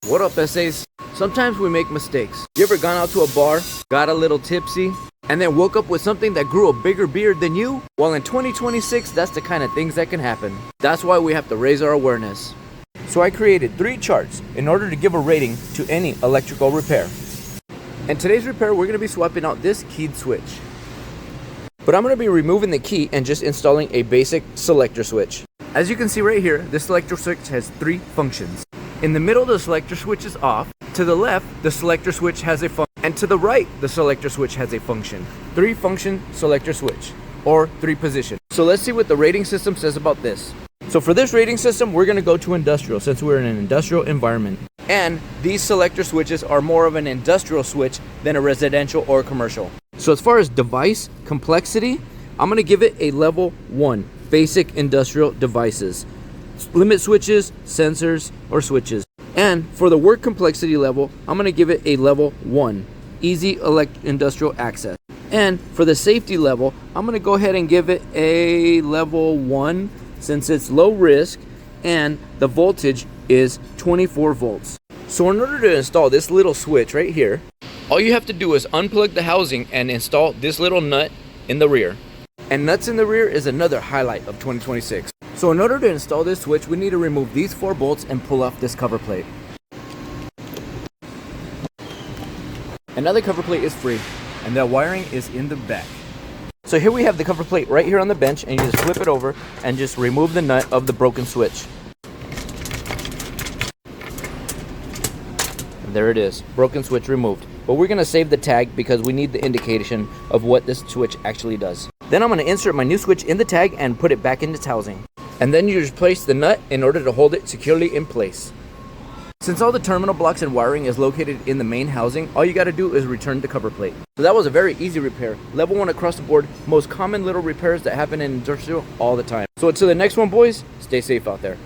What up, essays? Sometimes we make mistakes. You ever gone out to a bar, got a little tipsy, and then woke up with something that grew a bigger beard than you? Well, in 2026, that's the kind of things that can happen. That's why we have to raise our awareness. So I created 3 charts in order to give a rating to any electrical repair. In today's repair, we're going to be swapping out this keyed switch. But I'm going to be removing the key and just installing a basic selector switch. As you can see right here, this selector switch has 3 functions. In the middle, the selector switch is off. To the left, the selector switch has a function. And to the right, the selector switch has a function. 3 function selector switch, or 3 position. So let's see what the rating system says about this. So for this rating system, we're going to go to industrial since we're in an industrial environment. And these selector switches are more of an industrial switch than a residential or commercial. So as far as device complexity, I'm going to give it a level 1, basic industrial devices. Limit switches, sensors, or switches. And for the work complexity level, I'm going to give it a level 1, easy industrial access. And for the safety level, I'm going to go ahead and give it a level 1 since it's low risk and the voltage is 24 volts. So in order to install this little switch right here, all you have to do is unplug the housing and install this little nut in the rear. And nuts in the rear is another highlight of 2026. So in order to install this switch, we need to remove these 4 bolts and pull off this cover plate. Another cover plate is free, and the wiring is in the back. So here we have the cover plate right here on the bench, and you just flip it over and just remove the nut of the broken switch. And there it is, broken switch removed. But we're going to save the tag because we need the indication of what this switch actually does. Then I'm going to insert my new switch in the tag and put it back in its housing. And then you just place the nut in order to hold it securely in place. Since all the terminal blocks and wiring is located in the main housing, all you got to do is return the cover plate. So that was a very easy repair. Level 1 across the board, most common little repairs that happen in industrial all the time. So until the next one, boys, stay safe out there.